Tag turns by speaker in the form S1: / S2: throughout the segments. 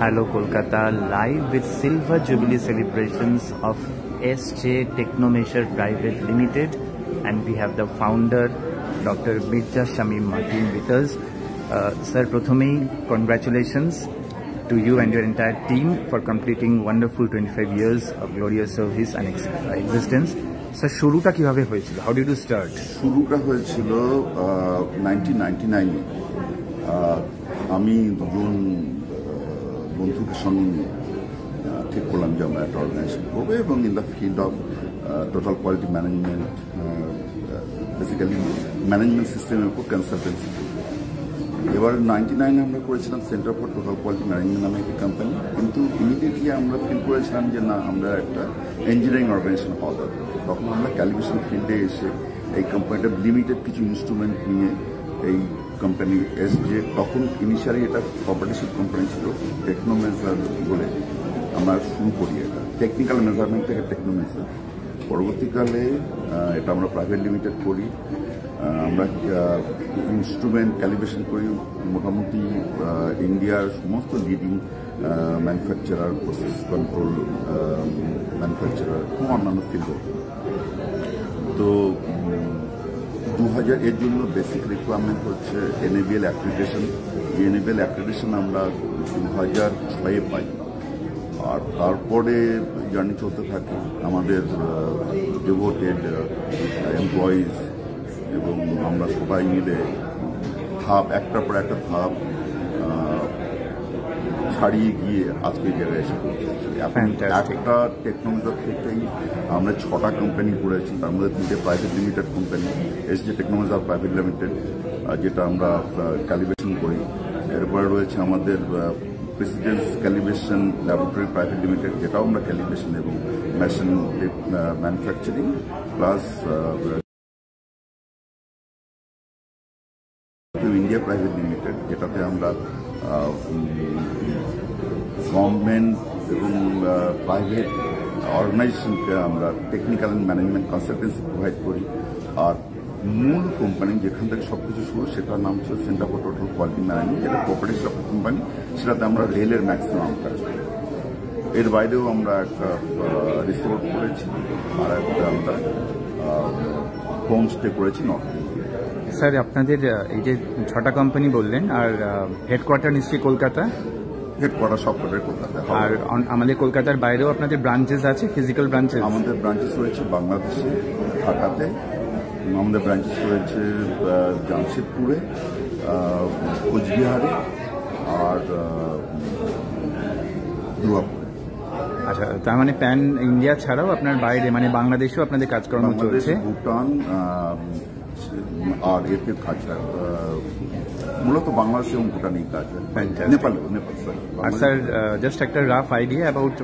S1: Hello Kolkata, live with Silver Jubilee celebrations of SJ Technomesher Private Limited, and we have the founder Dr. Mirza Shamim Martin with us. Sir, Prothomei, congratulations to you and your entire team for completing wonderful 25 years of glorious service and existence. Sir, শুরুটা কিভাবে হয়েছিল? How did you start?
S2: শুরুটা হয়েছিল 1999 আমি দুজন বন্ধুদের সঙ্গে ঠিক করলাম যে আমরা একটা অর্গানাইজেশন করবো এবং in the field of total quality management, basically management সিস্টেমের উপর কনসালটেন্সি। এবার 99 আমরা করেছিলাম centre for total quality management নামে একটি কোম্পানি, কিন্তু ইমিডিয়েটলি আমরা ফিল করেছিলাম যে না, আমরা একটা ইঞ্জিনিয়ারিং অর্গানাইজেশন হওয়া দরকার। তখন আমরা ক্যালিব্রেশন ফিল্ডে এসে এই কোম্পানিটা লিমিটেড কিছু ইনস্ট্রুমেন্ট নিয়ে এই কোম্পানি এসজে, তখন ইনিশিয়ালি এটা কোঅপারেটিভ কোম্পানি ছিল, টেকনোমেজার বলে আমরা শুরু করি। এটা টেকনিক্যাল মেজারমেন্ট থেকে টেকনোমেজার, পরবর্তীকালে এটা আমরা প্রাইভেট লিমিটেড করি। আমরা ইনস্ট্রুমেন্ট ক্যালিব্রেশন করি মোটামুটি ইন্ডিয়ার সমস্ত leading manufacturer, process control manufacturer, খুব অন্যান্য ফিল্ডে। তো 2000 এর জন্য বেসিক রিকোয়ারমেন্ট হচ্ছে এনএবিএল অ্যাক্রিডিটেশন। এই এনএবিএল অ্যাক্রিডিটেশন আমরা 2006-এ পাই। আর তারপরে জার্নি চলতে থাকে আমাদের ডিভোটেড এমপ্লয়িজ এবং আমরা সবাই মিলে ধাপ একটার পর একটা ধাপ ছাড়িয়ে গিয়ে আজকে জায়গায় এসে পৌঁছেছি। এখন একটা টেকনোমেজার থেকেই আমরা 6টা কোম্পানি করেছি, তার মধ্যে 3টে private limited company, SJ Technomeasure private limited, যেটা আমরা ক্যালিব্রেশন করি। এরপরে রয়েছে আমাদের presidents calibration laboratory private limited, যেটাও আমরা ক্যালিব্রেশন এবং machine manufacturing plus India private limited, যেটাতে আমরা গভর্নমেন্ট এবং প্রাইভেট অর্গানাইজেশনকে আমরা technical and management consultancy provide করি। আর মূল কোম্পানি যেখান থেকে সবকিছু শুরু, সেটার নাম ছিল centre for total quality management, যেটা কোঅপারেটিভ কোম্পানি, সেটাতে আমরা রেলের ম্যাক্সিমাম কাজ করি। এর বাইরেও আমরা একটা রিসোর্ট করেছি আর একটা আমরা হোম স্টে করেছি নর্থ।
S1: স্যার, আপনাদের এই যে 6টা কোম্পানি বললেন, আর হেডকোয়ার্টার নিশ্চয়ই কলকাতা?
S2: হেডকোয়ার্টার সবকটাই কলকাতা। আর
S1: আমাদের কলকাতার বাইরেও আপনাদের ব্রাঞ্চেস আছে, ফিজিক্যাল ব্রাঞ্চেস? আমাদের
S2: ব্রাঞ্চেস রয়েছে বাংলাদেশে, ঢাকাতে, আমাদের ব্রাঞ্চেস রয়েছে জামশেদপুরে, কোচবিহারে আর দুর্গাপুরে।
S1: আচ্ছা, তার মানে প্যান ইন্ডিয়া ছাড়াও আপনার বাইরে মানে বাংলাদেশেও আপনাদের কাজকর্ম চলছে?
S2: ভুটান আর এতে কাজ হয় মূলত বাংলাদেশ এবং ভুটানেই কাজ হয়, নেপাল।
S1: আর স্যার, জাস্ট একটা rough idea about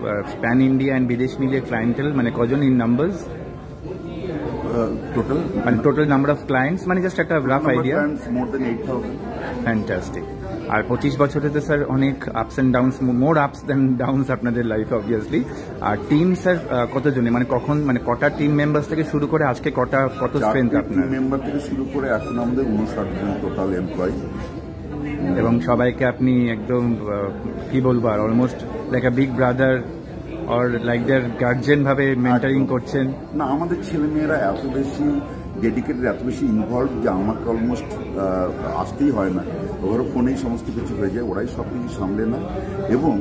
S1: pan India and বিদেশ মিলিয়ে ক্লায়েন্টেল, মানে কজন ইন নাম্বারস
S2: টোটাল,
S1: মানে টোটাল নাম্বার অফ ক্লায়েন্টস, মানে জাস্ট একটা রাফ আইডিয়া?
S2: মোর দেন 8,000।
S1: ফ্যান্টাস্টিক। আর 25 বছরে তো স্যার অনেক আপস অ্যান্ড ডাউনস, মোর আপস দেন ডাউনস আপনাদের লাইফে অবভিয়াসলি। আর টিম স্যার কতজনে, মানে কখন, মানে কটা টিম মেম্বার্স থেকে শুরু করে আজকে কত স্ট্রেংথ আপনার?
S2: টিম মেম্বার থেকে শুরু করে এখন আমাদের 59 জন টোটাল এমপ্লয়ি,
S1: এবং সবাইকে আপনি একদম কি বলবো, আর almost like a big brother or like their guardian ভাবে মেন্টারিং করছেন?
S2: না, আমাদের ছেলেমেয়েরা এত বেশি ডেডিকেটেড, এত বেশি ইনভলভ যে আমাকে অলমোস্ট আসতেই হয় না, ওরা ফোনেই সমস্ত কিছু হয়ে যায়, ওরাই সব কিছু সামলে না। এবং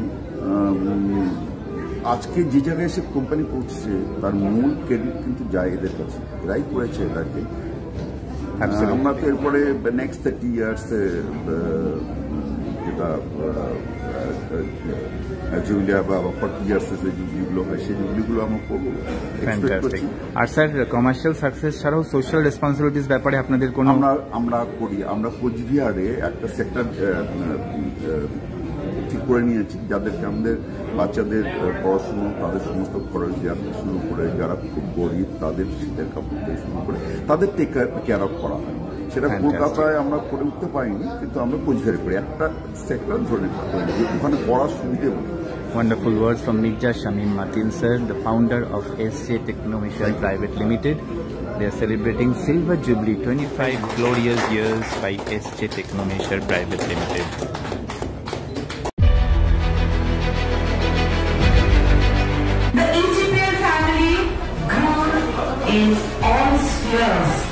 S2: আজকে যে জায়গায় এসে কোম্পানি পৌঁছেছে তার মূল ক্রেডিট কিন্তু যায় এদের কাছে, এরাই করেছে এটাকে। আমরা তো এরপরে নেক্সট 30 ইয়ার্স যেটা জুলিয়া বা 40 ইয়ার্স যে জুবলিগুলো হয়, সেই জুবলিগুলো আমরা করবো।
S1: আর স্যার, কমার্শিয়াল সাকসেস ছাড়াও সোশ্যাল রেসপন্সিবিলিটিস ব্যাপারে আপনাদের কোনো?
S2: আমরা করি। আমরা কোচবিহারে একটা সেক্টর ঠিক করে নিয়েছি, যাদেরকে আমাদের বাচ্চাদের পড়াশুনো, তাদের সমস্ত খরচ দেওয়া থেকে শুরু করে, যারা খুব গরিব তাদের শীতের কাপড় থেকে শুরু করে তাদের কেয়ার আপ করা হয়। সেটা কলকাতায় আমরা করে উঠতে পারিনি, কিন্তু আমরা কোচবিহারে করি, একটা সেক্টর ধরে ওখানে পড়ার সুবিধে।
S1: Wonderful words from Mirza Shamim Martin sir, the founder of SJ Technomesher Private Limited. They are celebrating Silver Jubilee, 25 glorious years by SJ Technomesher Private Limited.
S3: in all spheres.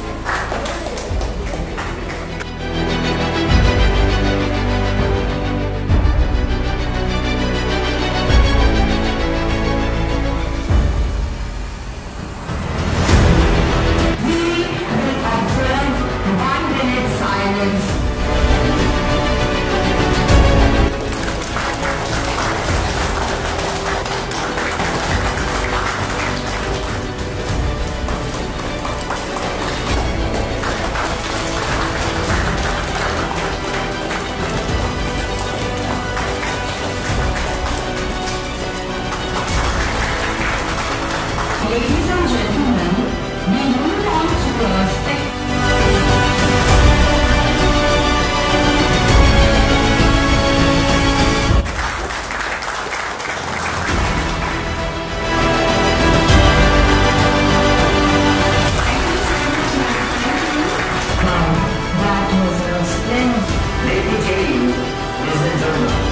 S3: Ladies and gentlemen, we move on to a that was a splendid.
S4: Let me tell you, ladies and gentlemen,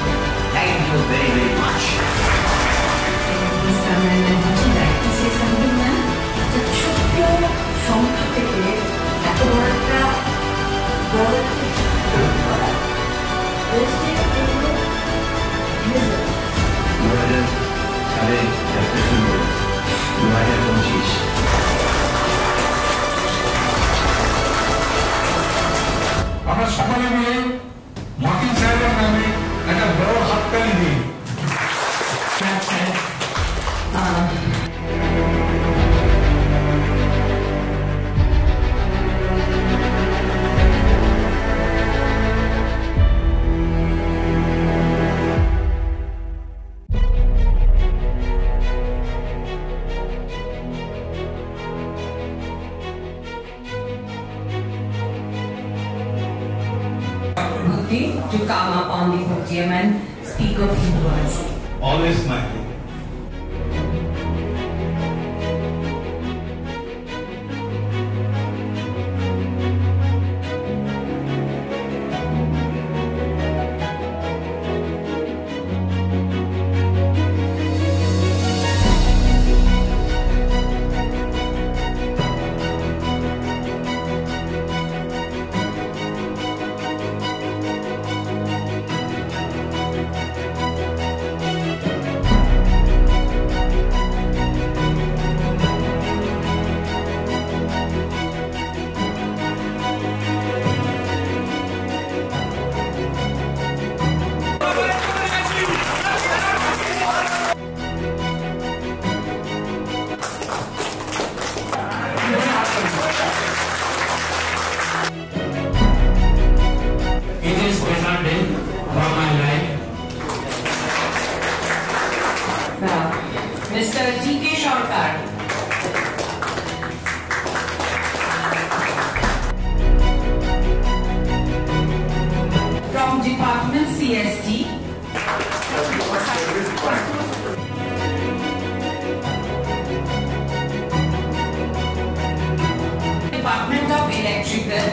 S4: thank you very, very much.
S3: Mr. Amendment, would you like to say something, ma'am? The ছোট্ট সংখ্যা থেকে এত বড় একটা বড়
S5: আমরা সকলে মিলে মার্টিন সাহেবের নামে একটা বড় হাততালি দিই।
S3: To come up on the podium and speak a few words.
S5: Always smiling.
S3: Mr. D.K. Sarkar. From Department CST. Department of Electrical.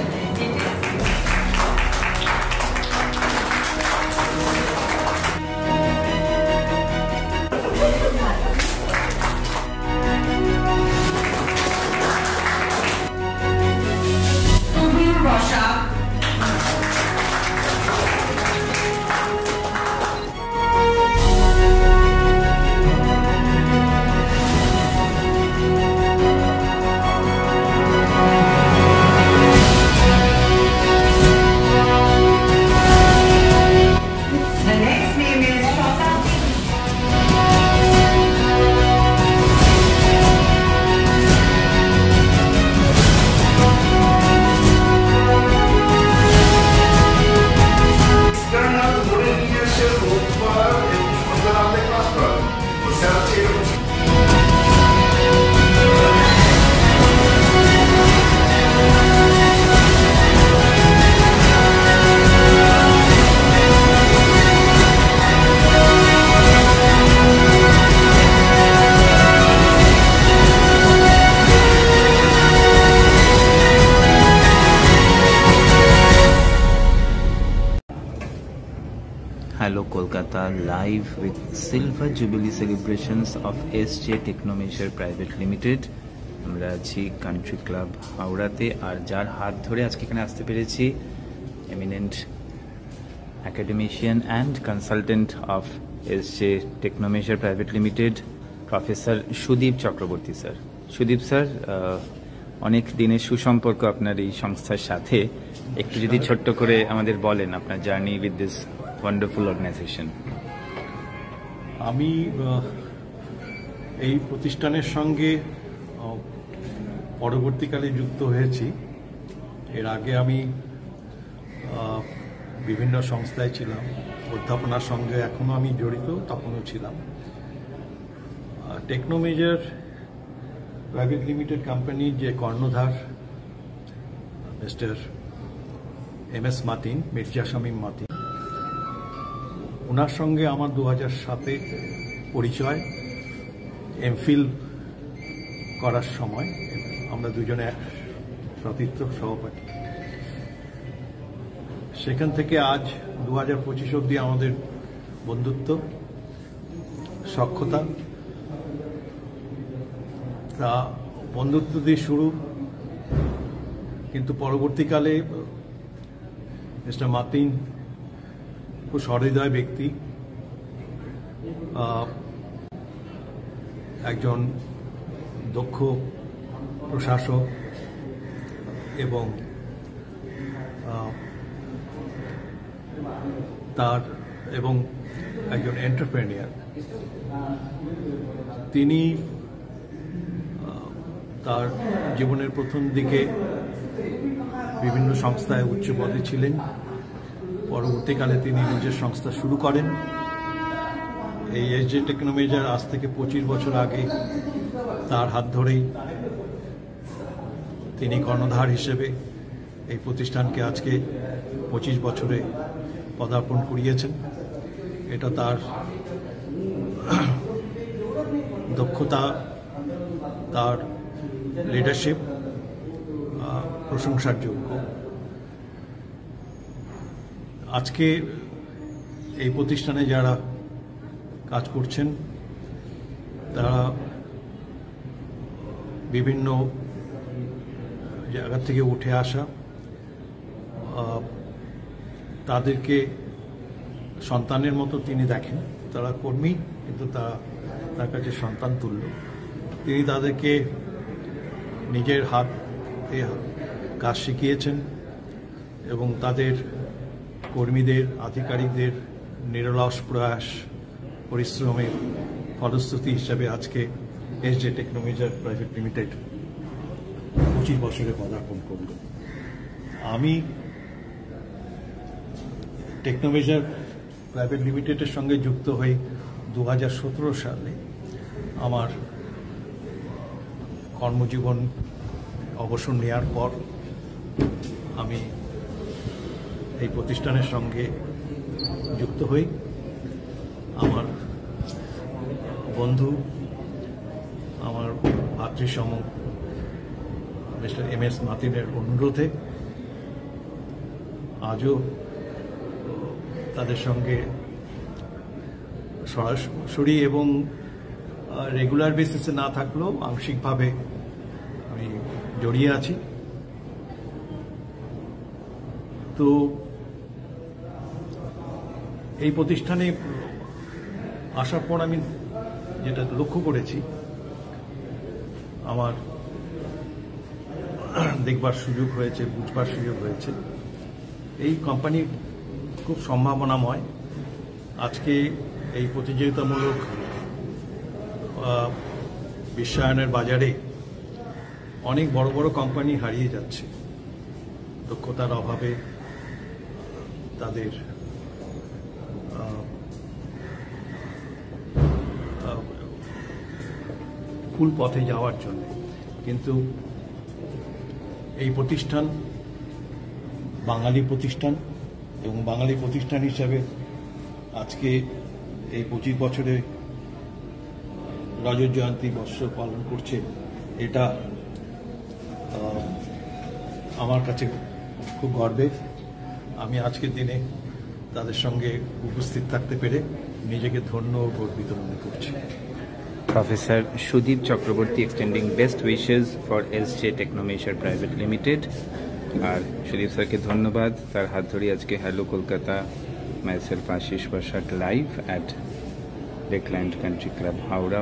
S1: Hello Kolkata, live with Silver Jubilee celebrations of SJ Technomeasure Private Limited আমরা আছি country club হাওড়াতে, আর যার হাত ধরে আজকে এখানে আসতে পেরেছি eminent academician and consultant of SJ Technomeasure Private Limited, professor Sudip Chakraborty sir. Sudip sir, অনেক দিনের সুসম্পর্ক আপনার এই সংস্থার সাথে, একটু যদি ছোট্ট করে আমাদের বলেন আপনার journey with this wonderful organisation.
S6: আমি এই প্রতিষ্ঠানের সঙ্গে পরবর্তীকালে যুক্ত হয়েছি। এর আগে আমি বিভিন্ন সংস্থায় ছিলাম, অধ্যাপনার সঙ্গে এখনও আমি জড়িত, তখনও ছিলাম। টেকনোমেজার প্রাইভেট লিমিটেড কোম্পানির যে কর্ণধার মিস্টার MS মাতিন, মির্জা শামীম মাতিন, ওনার সঙ্গে আমার 2007-এ পরিচয়। এমফিল করার সময় আমরা দুজনে সতীর্থ সহপাঠী। সেখান থেকে আজ 2025 অবধি আমাদের বন্ধুত্ব, সখ্যতা, তা বন্ধুত্ব দিয়ে শুরু, কিন্তু পরবর্তীকালে মিস্টার মাতিন খুব সহৃদয় ব্যক্তি, একজন দক্ষ প্রশাসক এবং একজন এন্টারপ্রেনিয়ার। তিনি তার জীবনের প্রথম দিকে বিভিন্ন সংস্থায় উচ্চ পদে ছিলেন। পরবর্তীকালে তিনি নিজের সংস্থা শুরু করেন। এই SJ টেকনোমেজার আজ থেকে 25 বছর আগে তার হাত ধরেই তিনি কর্ণধার হিসেবে এই প্রতিষ্ঠানকে আজকে 25 বছরে পদার্পণ করিয়েছেন। এটা তার দক্ষতা, তার লিডারশিপ প্রশংসার যোগ্য। আজকে এই প্রতিষ্ঠানে যারা কাজ করছেন তারা বিভিন্ন জায়গা থেকে উঠে আসা, তাদেরকে সন্তানের মতো তিনি দেখেন। তারা কর্মী, কিন্তু তার কাছে সন্তান তুল্য। তিনি তাদেরকে নিজের হাতে কাজ শিখিয়েছেন এবং তাদের কর্মীদের, আধিকারিকদের নিরলস প্রয়াস, পরিশ্রমের ফলশ্রুতি হিসাবে আজকে SJ টেকনোমেজার প্রাইভেট লিমিটেড 25 বছরে পদার্পণ করল। আমি টেকনোমেজার প্রাইভেট লিমিটেডের সঙ্গে যুক্ত হই 2017 সালে। আমার কর্মজীবন অবসর নেওয়ার পর আমি এই প্রতিষ্ঠানের সঙ্গে যুক্ত হই। আমার বন্ধু, আমার ভাতৃসম মিস্টার MS মাতিনের অনুরোধে আজও তাদের সঙ্গে সরাসরি এবং রেগুলার বেসিসে না থাকলেও আংশিকভাবে আমি জড়িয়ে আছি। তো এই প্রতিষ্ঠানে আসার পর আমি যেটা লক্ষ্য করেছি, আমার দেখবার সুযোগ হয়েছে, বুঝবার সুযোগ হয়েছে, এই কোম্পানি খুব সম্ভাবনাময়। আজকে এই প্রতিযোগিতামূলক বিশ্বায়নের বাজারে অনেক বড় বড় কোম্পানি হারিয়ে যাচ্ছে দক্ষতার অভাবে, তাদের ভুল পথে যাওয়ার জন্য। কিন্তু এই প্রতিষ্ঠান বাঙালি প্রতিষ্ঠান এবং বাঙালি প্রতিষ্ঠান হিসাবে আজকে এই 25 বছরে রজত জয়ন্তী বর্ষ পালন করছে। এটা আমার কাছে খুব গর্বের। আমি আজকের দিনে তাদের সঙ্গে উপস্থিত থাকতে পেরে নিজেকে ধন্য ও গর্বিত মনে করছি।
S1: Professor Sudeep Chakraborty extending best wishes for SJ Technomeasure Private Limited. আর সুদীপ স্যারকে ধন্যবাদ, তার হাত ধরে আজকে hello Kolkata, myself Ashis Basak live at Lakeland country club Howrah.